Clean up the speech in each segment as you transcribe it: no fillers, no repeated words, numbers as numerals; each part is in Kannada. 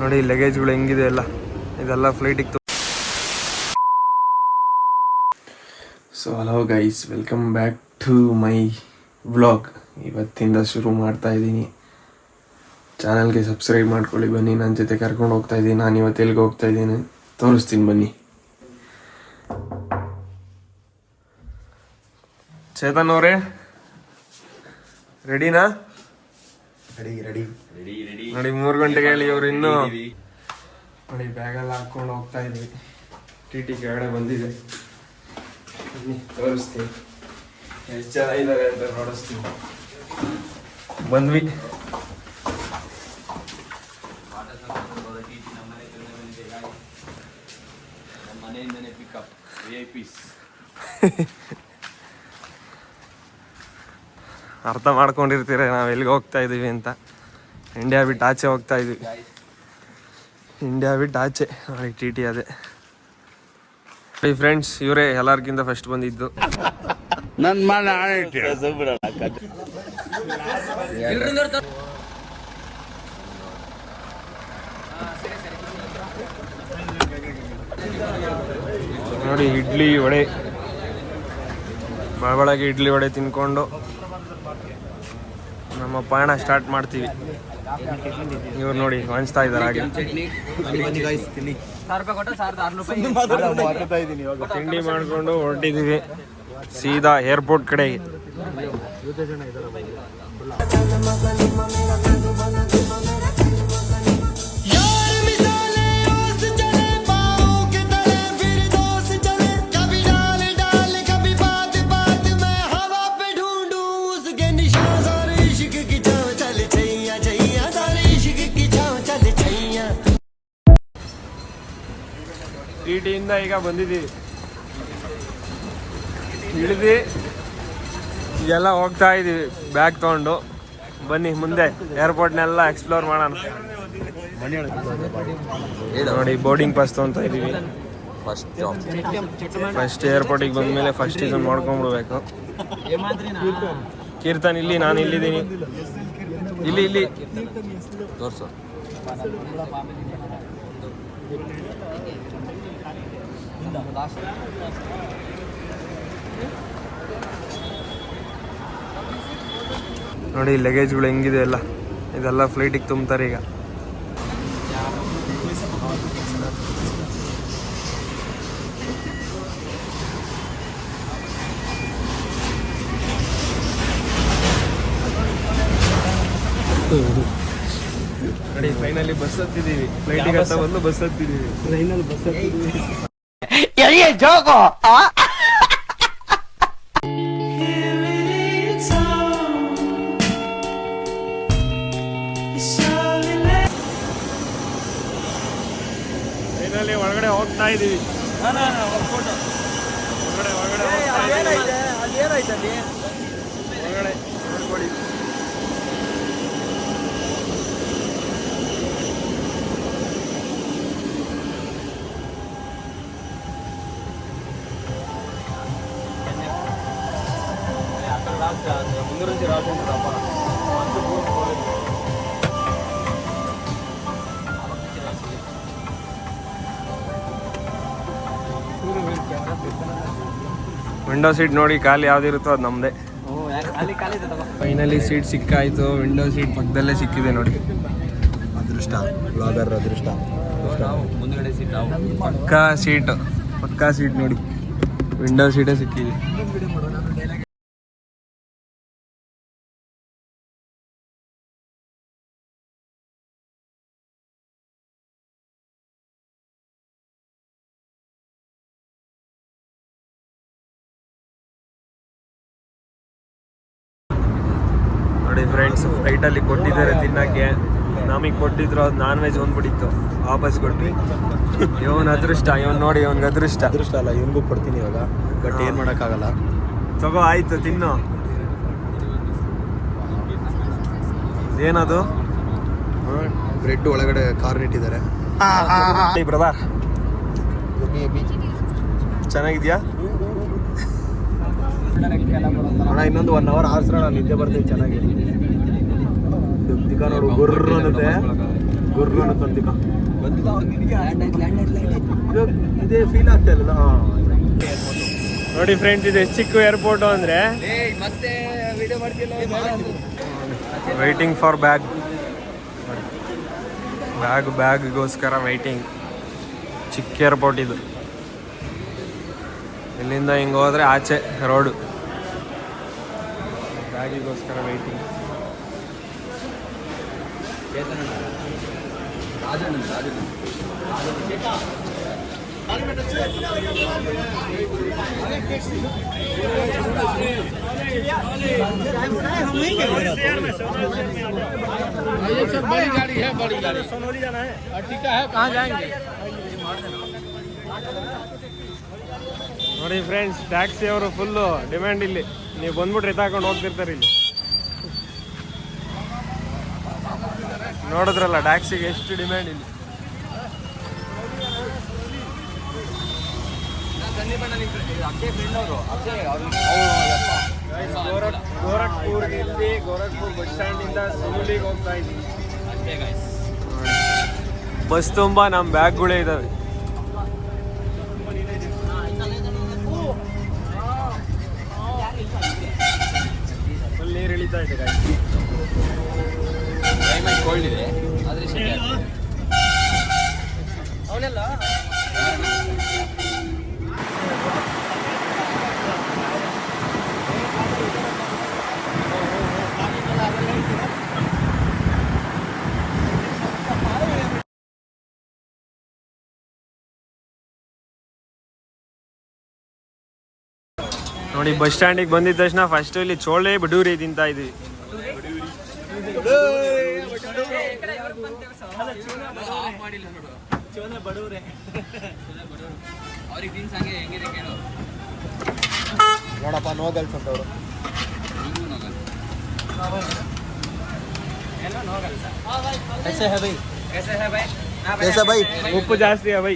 ನೋಡಿ ಲಗೇಜ್ಗಳು ಹೆಂಗಿದೆ ಎಲ್ಲ, ಇದೆಲ್ಲ ಫ್ಲೈಟಿಗೆ. So hello guys, welcome back to my vlog. ಇವತ್ತಿಂದ ಶುರು ಮಾಡ್ತಾ ಇದ್ದೀನಿ. ಚಾನಲ್ಗೆ ಸಬ್ಸ್ಕ್ರೈಬ್ ಮಾಡ್ಕೊಳ್ಳಿ. ಬನ್ನಿ, ನನ್ನ ಜೊತೆ ಕರ್ಕೊಂಡು ಹೋಗ್ತಾ ಇದ್ದೀನಿ. ನಾನು ಇವತ್ತು ಎಲ್ಲಿಗೆ ಹೋಗ್ತಾ ಇದ್ದೀನಿ ತೋರಿಸ್ತೀನಿ ಬನ್ನಿ. ಚೇತನ್ ಅವರೇ, ರೆಡಿನಾ? ರೆಡಿ ನೋಡಿ 3 ಗಂಟೆಗೆ ಹೇಳಿ ಅವ್ರು ಇನ್ನೂ ನೋಡಿ ಬ್ಯಾಗೆಲ್ಲ ಹಾಕ್ಕೊಂಡು ಹೋಗ್ತಾ ಇದ್ವಿ. ಟಿ ಕೆಳಗಡೆ ಬಂದಿದೆ, ತೋರಿಸ್ತೀನಿ ಎಷ್ಟು ಜನ ಇದ್ದಾರೆ ಅಂತ ನೋಡಿಸ್ತೀನಿ. ಬಂದ್ವಿ. ಅರ್ಥ ಮಾಡ್ಕೊಂಡಿರ್ತೀರ ನಾವು ಎಲ್ಲಿಗೆ ಹೋಗ್ತಾ ಇದೀವಿ ಅಂತ. ಇಂಡಿಯಾ ಬಿಟ್ಟು ಆಚೆ ಹೋಗ್ತಾ ಇದೀವಿ. ಇಂಡಿಯಾ ಬಿಟ್ಟು ಆಚೆ ನೋಡಿ ಟಿ ಅದೇ. ಫ್ರೆಂಡ್ಸ್, ಇವರೇ ಎಲ್ಲರಿಗಿಂತ ಫಸ್ಟ್ ಬಂದಿದ್ದು. ನೋಡಿ ಇಡ್ಲಿ ವಡೆ, ಬಳಬಳಗೆ ಇಡ್ಲಿ ವಡೆ ತಿನ್ಕೊಂಡು ನಮ್ಮ ಪಯಣ ಸ್ಟಾರ್ಟ್ ಮಾಡ್ತೀವಿ. ಇವ್ರು ನೋಡಿ ವಾಣಿಸ್ತಾ ಇದ್ದಾರೆ ಹಾಗೆ. ತಿಂಡಿ ಮಾಡ್ಕೊಂಡು ಹೊರಟಿದ್ದೀವಿ ಸೀದಾ ಏರ್ಪೋರ್ಟ್ ಕಡೆಗೆ. ಟಿಟಿಯಿಂದ ಈಗ ಬಂದಿದ್ದೀವಿ, ಇಳಿದು ಈಗೆಲ್ಲ ಹೋಗ್ತಾ ಇದ್ದೀವಿ ಬ್ಯಾಗ್ ತೊಗೊಂಡು. ಬನ್ನಿ ಮುಂದೆ ಏರ್ಪೋರ್ಟ್ನೆಲ್ಲ ಎಕ್ಸ್ಪ್ಲೋರ್ ಮಾಡೋಣ. ನೋಡಿ ಬೋರ್ಡಿಂಗ್ ಪಾಸ್ ತೊಗೊತಾ ಇದ್ದೀವಿ. ಫಸ್ಟ್ ಏರ್ಪೋರ್ಟಿಗೆ ಬಂದಮೇಲೆ ಫಸ್ಟ್ ಇದನ್ನು ಮಾಡ್ಕೊಂಡ್ಬಿಡ್ಬೇಕು. ಕೀರ್ತನ್ ಇಲ್ಲಿ, ನಾನು ಇಲ್ಲಿದ್ದೀನಿ. ಇಲ್ಲಿ ತೋರ್ಸು. ನೋಡಿ ಲಗೇಜ್ಗಳು ಹೆಂಗಿದೆ ಎಲ್ಲ, ಇದೆಲ್ಲ ಫ್ಲೈಟಿಗೆ ತುಂಬ್ತಾರೆ ಈಗ. ನೋಡಿ ಫೈನಲಿ ಬಸ್ ಹತ್ತಿದ್ದೀವಿ. ಫ್ಲೈಟಿಗೆ ಹತ್ತ ಬಂದು ಬಸ್ ಹತ್ತಿದ್ದೀವಿ. ಫೈನಲ್ ಬಸ್ ಹತ್ತಿದ್ದೀವಿ. ಫೈನಲಿ ಒಳಗಡೆ ಹೋಗ್ತಾ ಇದೀವಿ. ಒಳಗಡೆ ನೋಡ್ಕೊಳ್ಳಿ. ವಿಂಡೋ ಸೀಟ್ ನೋಡಿ, ಖಾಲಿ ಯಾವ್ದಿರುತ್ತೋ ಅದು ನಮ್ದೇ. ಫೈನಲಿ ಸೀಟ್ ಸಿಕ್ಕಾಯ್ತು. ವಿಂಡೋ ಸೀಟ್ ಪಕ್ಕದಲ್ಲೇ ಸಿಕ್ಕಿದೆ ನೋಡಿ. ಅದೃಷ್ಟ, ಬ್ಲಾಗರ್ ಅದೃಷ್ಟ. ಮುಂದ್ಗಡೆ ಸೀಟ್ ಪಕ್ಕಾ ಸೀಟ್ ನೋಡಿ, ವಿಂಡೋ ಸೀಟೇ ಸಿಕ್ಕಿದೆ. ನೋಡಿ ಫ್ರೆಂಡ್ಸ್, ಫ್ಲೈಟಲ್ಲಿ ಕೊಟ್ಟಿದ್ದಾರೆ ತಿನ್ನಕ್ಕೆ. ನಮಗೆ ಕೊಟ್ಟಿದ್ರು ಅದು ನಾನ್ ವೆಜ್ ಬಂದ್ಬಿಟ್ಟಿತ್ತು, ವಾಪಸ್ ಕೊಟ್ವಿ. ಇವನ್ ಅದೃಷ್ಟ, ಇವನ್ ನೋಡಿ ಇವನ್ಗೆ ಅದೃಷ್ಟ ಅಲ್ಲ, ಇವನ್ಗೂ ಕೊಡ್ತೀನಿ ಇವಾಗ. ಬಟ್ ಏನು ಮಾಡೋಕ್ಕಾಗಲ್ಲ. ತಗೋ, ಆಯ್ತು ತಿನ್ನು. ಏನದು? ಬ್ರೆಡ್ ಒಳಗಡೆ ಕಾರ್ನ್ ಇಟ್ಟಿದ್ದಾರೆ. ಬ್ರದರ್ ಚೆನ್ನಾಗಿದ್ಯಾ? ಅಣ್ಣ ಇನ್ನೊಂದು 1 hour ಆರ್ಸ್ರ ನಾನು ನಿದ್ದೆ ಬರ್ತೀನಿ ಚೆನ್ನಾಗಿ. ನೋಡು ಗುರ್ರ ಅನ್ನುತ್ತೆ. ಗುರ್ರನ ತಂದಿಕ ಇದೇ ಫೀಲ್ ಆಗ್ತಾ ಇಲ್ಲ. ನೋಡಿ ಫ್ರೆಂಡ್ಸ್, ಇದು ಎಷ್ಟು ಚಿಕ್ಕ ಏರ್ಪೋರ್ಟು ಅಂದರೆ ಮತ್ತೆ ವಿಡಿಯೋ ಮಾಡ್ತಿಲ್ಲ. ವೈಟಿಂಗ್ ಫಾರ್ ಬ್ಯಾಗ್ಗೋಸ್ಕರ ವೈಟಿಂಗ್. ಚಿಕ್ಕ ಏರ್ಪೋರ್ಟ್ ಇದು. ಇಲ್ಲಿಂದ ಹಿಂಗೆ ಹೋದರೆ ಆಚೆ ರೋಡು. ಬ್ಯಾಗಿಗೋಸ್ಕರ ವೈಟಿಂಗ್. बड़ी गाड़ी है, बड़ी गाड़ी सोनोली जाना है। टीका है, कहाँ जाएंगे? ನೋಡಿ ಫ್ರೆಂಡ್ಸ್, ಟ್ಯಾಕ್ಸಿ ಅವರು ಫುಲ್ಲು ಡಿಮ್ಯಾಂಡ್ ಇಲ್ಲಿ. ನೀವು ಬಂದ್ಬಿಟ್ರೆ ಎತ್ತಾಕೊಂಡು ಹೋಗ್ತಿರ್ತಾರೆ ಇಲ್ಲಿ. ನೋಡಿದ್ರಲ್ಲ ಟ್ಯಾಕ್ಸಿಗೆ ಎಷ್ಟು ಡಿಮ್ಯಾಂಡ್ ಇಲ್ಲಿ. ಗೋರಖ್ಪುರ್ ಬಸ್ ಸ್ಟ್ಯಾಂಡಿಂದ ಸುನುಲಿಗೆ ಹೋಗ್ತಾ ಇದ್ದೀವಿ. ಬಸ್ ತುಂಬ ನಮ್ಮ ಬ್ಯಾಗ್ಗಳೇ ಇದ್ದಾವೆ. ಫುಲ್ ನೀರು ಇಳಿತಾ ಇದೆ ಗಾಡಿ. ಕ್ಲೈಮೇಟ್ ಕೋಲ್ಡ್ ಇದೆ, ಆದರೆ ಅವನೆಲ್ಲ ನೋಡಿ, ಬಸ್ ಸ್ಟ್ಯಾಂಡಿಗೆ ಬಂದಿದ್ದ ತಕ್ಷಣ ಫಸ್ಟ್ ಇಲ್ಲಿ ಚೋಳೆ ಬಡೂರಿ ತಿಂತಾ ಇದ್ವಿ. ನೋಡಪ್ಪ, ನೋಗಲ್ಸ್ ಅಂತವ್ರು. कैसा भाई? ಉಪ್ಪು ಜಾಸ್ತಿ ಬೈ.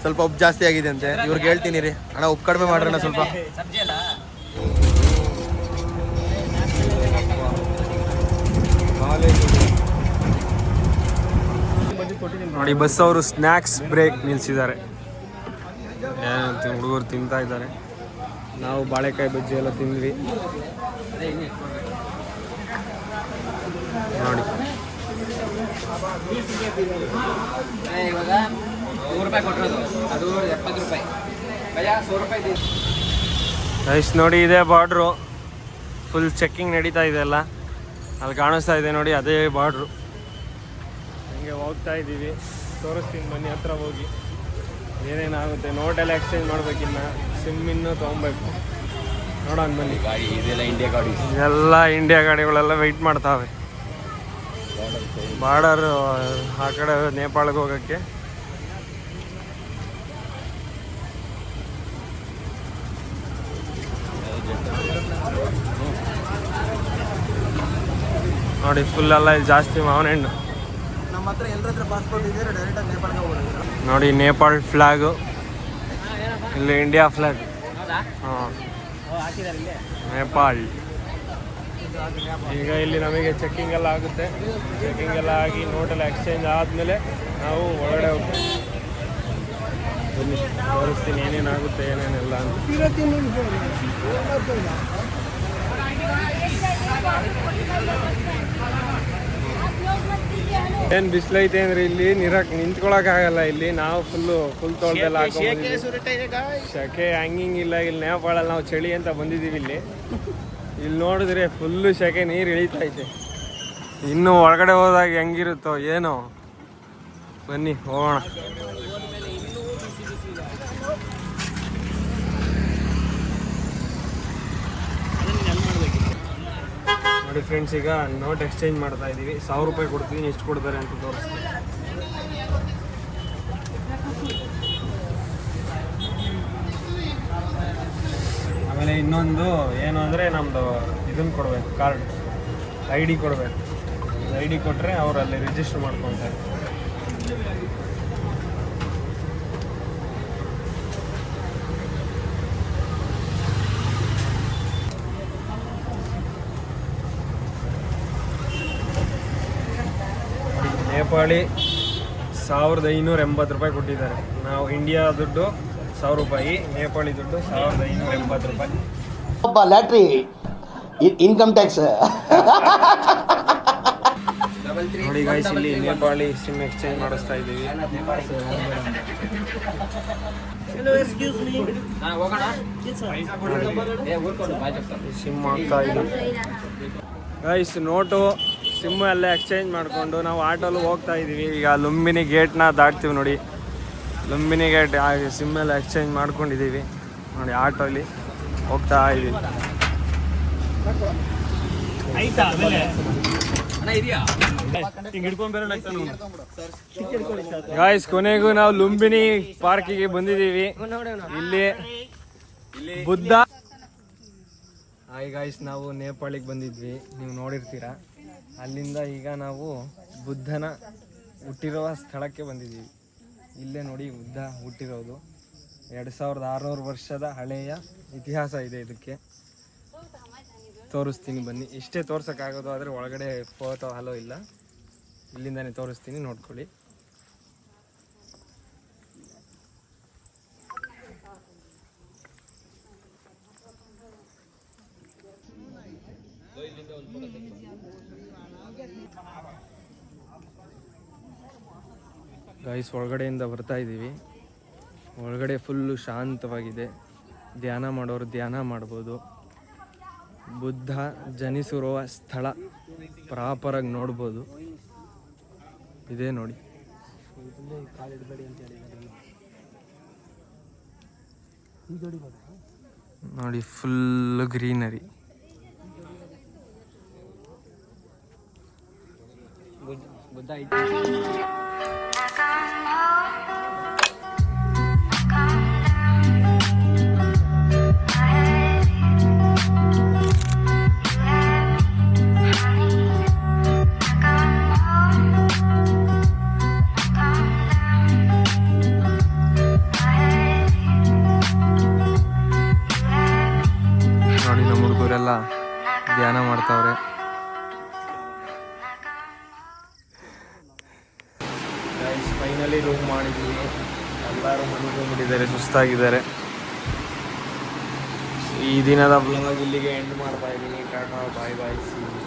ಸ್ವಲ್ಪ ಉಪ್ಪು ಜಾಸ್ತಿ ಆಗಿದೆ ಅಂತೆ. ಇವ್ರಿಗೆ ಹೇಳ್ತೀನಿ ರೀ, ಅಣ್ಣ ಉಪ್ಪು ಕಡಿಮೆ ಮಾಡ್ರಣ್ಣ ಸ್ವಲ್ಪ. ನೋಡಿ, ಬಸ್ ಅವರು ಸ್ನ್ಯಾಕ್ಸ್ ಬ್ರೇಕ್ ನಿಲ್ಲಿಸಿದ್ದಾರೆ. ಹುಡುಗರು ತಿಂತಾ ಇದ್ದಾರೆ. ನಾವು ಬಾಳೆಕಾಯಿ ಬಜ್ಜಿ ಎಲ್ಲ ತಿಂದ್ವಿ. ನೋಡಿ, ಇವಾಗ 100 ರೂಪಾಯಿ ಕೊಟ್ಟಿರೋದು, ಅದು 70 ರೂಪಾಯಿ. ಭಯ 100 ರೂಪಾಯಿ. ಗೈಸ್ ನೋಡಿ, ಇದೇ ಬಾರ್ಡ್ರು. ಫುಲ್ ಚೆಕ್ಕಿಂಗ್ ನಡೀತಾ ಇದೆ ಎಲ್ಲ. ಅಲ್ಲಿ ಕಾಣಿಸ್ತಾ ಇದೆ ನೋಡಿ, ಅದೇ ಬಾರ್ಡ್ರು. ಹಂಗೆ ಹೋಗ್ತಾ ಇದ್ದೀವಿ. ತೋರಿಸ್ತೀನಿ ಬನ್ನಿ, ಹತ್ರ ಹೋಗಿ ಏನೇನಾಗುತ್ತೆ. ನೋಟೆಲ್ಲ ಎಕ್ಸ್ಚೇಂಜ್ ಮಾಡ್ಬೇಕಿನ್ನ, ಸಿಮ್ ಇನ್ನೂ ತೊಗೊಬೇಕು. ನೋಡೋಣ ಬನ್ನಿ. ಗಾಡಿ ಇದೆಲ್ಲ ಇಂಡಿಯಾ ಗಾಡಿ. ಎಲ್ಲ ಇಂಡಿಯಾ ಗಾಡಿಗಳೆಲ್ಲ ವೆಯ್ಟ್ ಮಾಡ್ತಾವೆ. ಬಾರ್ಡರ್ ಆ ಕಡೆ ನೇಪಾಳಕ್ಕೆ ಹೋಗೋಕ್ಕೆ. ನೋಡಿ, ಫುಲ್ ಎಲ್ಲ ಇಲ್ಲಿ ಜಾಸ್ತಿ ಮಾವಿನ ಹಣ್ಣು. ನಮ್ಮ ಹತ್ರ ಎಲ್ಲರ ಹತ್ರ ಪಾಸ್ಪೋರ್ಟ್ ಇದ್ದರೆ ಡೈರೆಕ್ಟಾಗಿ ನೇಪಾಳಗೆ ಹೋಗೋದು. ನೋಡಿ, ನೇಪಾಳ್ ಫ್ಲಾಗು, ಇಲ್ಲಿ ಇಂಡಿಯಾ ಫ್ಲಾಗ್. ಹಾಂ, ನೇಪಾಳ್. ಈಗ ಇಲ್ಲಿ ನಮಗೆ ಚೆಕ್ಕಿಂಗ್ ಎಲ್ಲ ಆಗುತ್ತೆ. ಚೆಕ್ಕಿಂಗ್ ಎಲ್ಲ ಆಗಿ ನೋಟೆಲ್ಲ ಎಕ್ಸ್ಚೇಂಜ್ ಆದಮೇಲೆ ನಾವು ಒಳಗಡೆ ಹೋಗ್ತೀವಿ. ಬನ್ನಿ, ತೋರಿಸ್ತೀನಿ ಏನೇನಾಗುತ್ತೆ ಏನೇನೆಲ್ಲ ಅಂತ. ಏನು ಬಿಸಿಲೈತೆ ಅಂದ್ರೆ ಇಲ್ಲಿ ನಿಂತ್ಕೊಳಕ್ಕಾಗಲ್ಲ. ಇಲ್ಲಿ ನಾವು ಫುಲ್ ತೋಳ್ದೆಲ್ಲ ಹಾಕೊಂಡ್ಬಂದಿದ್ದೀವಿ. ಶೆಕೆ ಹಂಗಿಂಗ್ ಇಲ್ಲ. ಇಲ್ಲಿ ನೇಪಾಳಲ್ಲಿ ನಾವು ಚಳಿ ಅಂತ ಬಂದಿದ್ದೀವಿ. ಇಲ್ಲಿ ನೋಡಿದ್ರೆ ಫುಲ್ಲು ಶೆಕೆ, ನೀರು ಇಳಿತೈತೆ. ಇನ್ನು ಒಳಗಡೆ ಹೋದಾಗ ಹೆಂಗಿರುತ್ತೋ ಏನೋ. ಬನ್ನಿ ಹೋಗೋಣ. ನೋಡಿ ಫ್ರೆಂಡ್ಸ್, ಈಗ ನೋಟ್ ಎಕ್ಸ್ಚೇಂಜ್ ಮಾಡ್ತಾ ಇದ್ದೀವಿ. 1000 ರೂಪಾಯಿ ಕೊಡ್ತೀನಿ, ಎಷ್ಟು ಕೊಡ್ತಾರೆ ಅಂತ ತೋರಿಸ್ತೀನಿ. ಆಮೇಲೆ ಇನ್ನೊಂದು ಏನು ಅಂದರೆ ನಮ್ಮದು ಇದನ್ನು ಕೊಡಬೇಕು, ಕಾರ್ಡ್ ID ಕೊಡಬೇಕು. ID ಕೊಟ್ಟರೆ ಅವರು ಅಲ್ಲಿ ರಿಜಿಸ್ಟರ್ ಮಾಡ್ಕೊತಾರೆ. ನೇಪಾಳಿ 1580 ರೂಪಾಯಿ ಕೊಟ್ಟಿದ್ದಾರೆ. ನಾವು ಇಂಡಿಯಾ ದುಡ್ಡು 1000 ರೂಪಾಯಿ, ನೇಪಾಳಿ ದುಡ್ಡು 1580 ರೂಪಾಯಿ. ಲ್ಯಾಟ್ರಿ ಇನ್ಕಮ್ ಟ್ಯಾಕ್ಸ್. ನೋಡಿ ಗೈಸ್, ಇಲ್ಲಿ ನೇಪಾಳಿ ಸಿಮ್ ಎಕ್ಸ್ಚೇಂಜ್ ಮಾಡಿಸ್ತಾ ಇದ್ದೀವಿ. ಸಿಮ್ ಆಗ್ತಾ ಇದೆ ಗೈಸ್. ನೋಟು ಸಿಮ್ ಎಲ್ಲ ಎಕ್ಸ್ಚೇಂಜ್ ಮಾಡಿಕೊಂಡು ನಾವು ಆಟೋಲ್ಲಿ ಹೋಗ್ತಾ ಇದ್ದೀವಿ. ಈಗ ಲುಂಬಿನಿ ಗೇಟ್ನ ದಾಟ್ತೀವಿ ನೋಡಿ. ಲುಂಬಿನಿ ಗೇಟ್ ಸಿಮ್ ಎಲ್ಲ ಎಕ್ಸ್ಚೇಂಜ್ ಮಾಡ್ಕೊಂಡಿದ್ದೀವಿ ನೋಡಿ. ಆಟೋಲಿ ಹೋಗ್ತಾ ಇದ್ದೀವಿ. ಗಾಯ್ಸ್, ಕೊನೆಗೂ ನಾವು ಲುಂಬಿನಿ ಪಾರ್ಕಿಗೆ ಬಂದಿದ್ದೀವಿ. ಇಲ್ಲಿ ಬುದ್ಧ. ಹಾಯ್ ಗಾಯ್ಸ್, ನಾವು ನೇಪಾಳಿಗೆ ಬಂದಿದ್ವಿ, ನೀವು ನೋಡಿರ್ತೀರ. ಅಲ್ಲಿಂದ ಈಗ ನಾವು ಬುದ್ಧನ ಹುಟ್ಟಿರುವ ಸ್ಥಳಕ್ಕೆ ಬಂದಿದ್ದೀವಿ. ಇಲ್ಲೇ ನೋಡಿ ಬುದ್ಧ ಹುಟ್ಟಿರೋದು. 2600 ವರ್ಷದ ಹಳೆಯ ಇತಿಹಾಸ ಇದೆ ಇದಕ್ಕೆ. ತೋರಿಸ್ತೀನಿ ಬನ್ನಿ. ಇಷ್ಟೇ ತೋರ್ಸೋಕ್ಕಾಗೋದು, ಆದರೆ ಒಳಗಡೆ ಫೋಟೋ ಹಲೋ ಇಲ್ಲ. ಇಲ್ಲಿಂದಾನೇ ತೋರಿಸ್ತೀನಿ, ನೋಡ್ಕೊಳ್ಳಿ. ಗೈಸ್, ಒಳಗಡೆಯಿಂದ ಬರ್ತಾ ಇದ್ದೀವಿ. ಒಳಗಡೆ ಫುಲ್ಲು ಶಾಂತವಾಗಿದೆ. ಧ್ಯಾನ ಮಾಡೋರು ಧ್ಯಾನ ಮಾಡ್ಬೋದು. ಬುದ್ಧ ಜನಿಸಿರುವ ಸ್ಥಳ ಪ್ರಾಪರಾಗಿ ನೋಡ್ಬೋದು. ಇದೇ ನೋಡಿ. ನೋಡಿ ಫುಲ್ ಗ್ರೀನರಿ. ಬುದ್ಧ ನೋಡಿ, ನಮ್ಮ ಹುಡುಗರೆಲ್ಲ ಧ್ಯಾನ ಮಾಡ್ತಾವ್ರೆ. ಫೈನಲಿ ರೂಮ್ ಮಾಡಿದ್ದೀವಿ. ಎಲ್ಲರೂ ಮನೆಗೆ ಹೋಗ್ಬಿಟ್ಟಿದ್ದಾರೆ, ಸುಸ್ತಾಗಿದ್ದಾರೆ. ಈ ದಿನದ ಬ್ಲಾಗ್ ಇಲ್ಲಿಗೆ ಎಂಡ್ ಮಾಡ್ತಾ ಇದ್ದೀನಿ. ಟಾಟಾ, ಬಾಯ್ ಬಾಯ್, ಸಿ ಯು.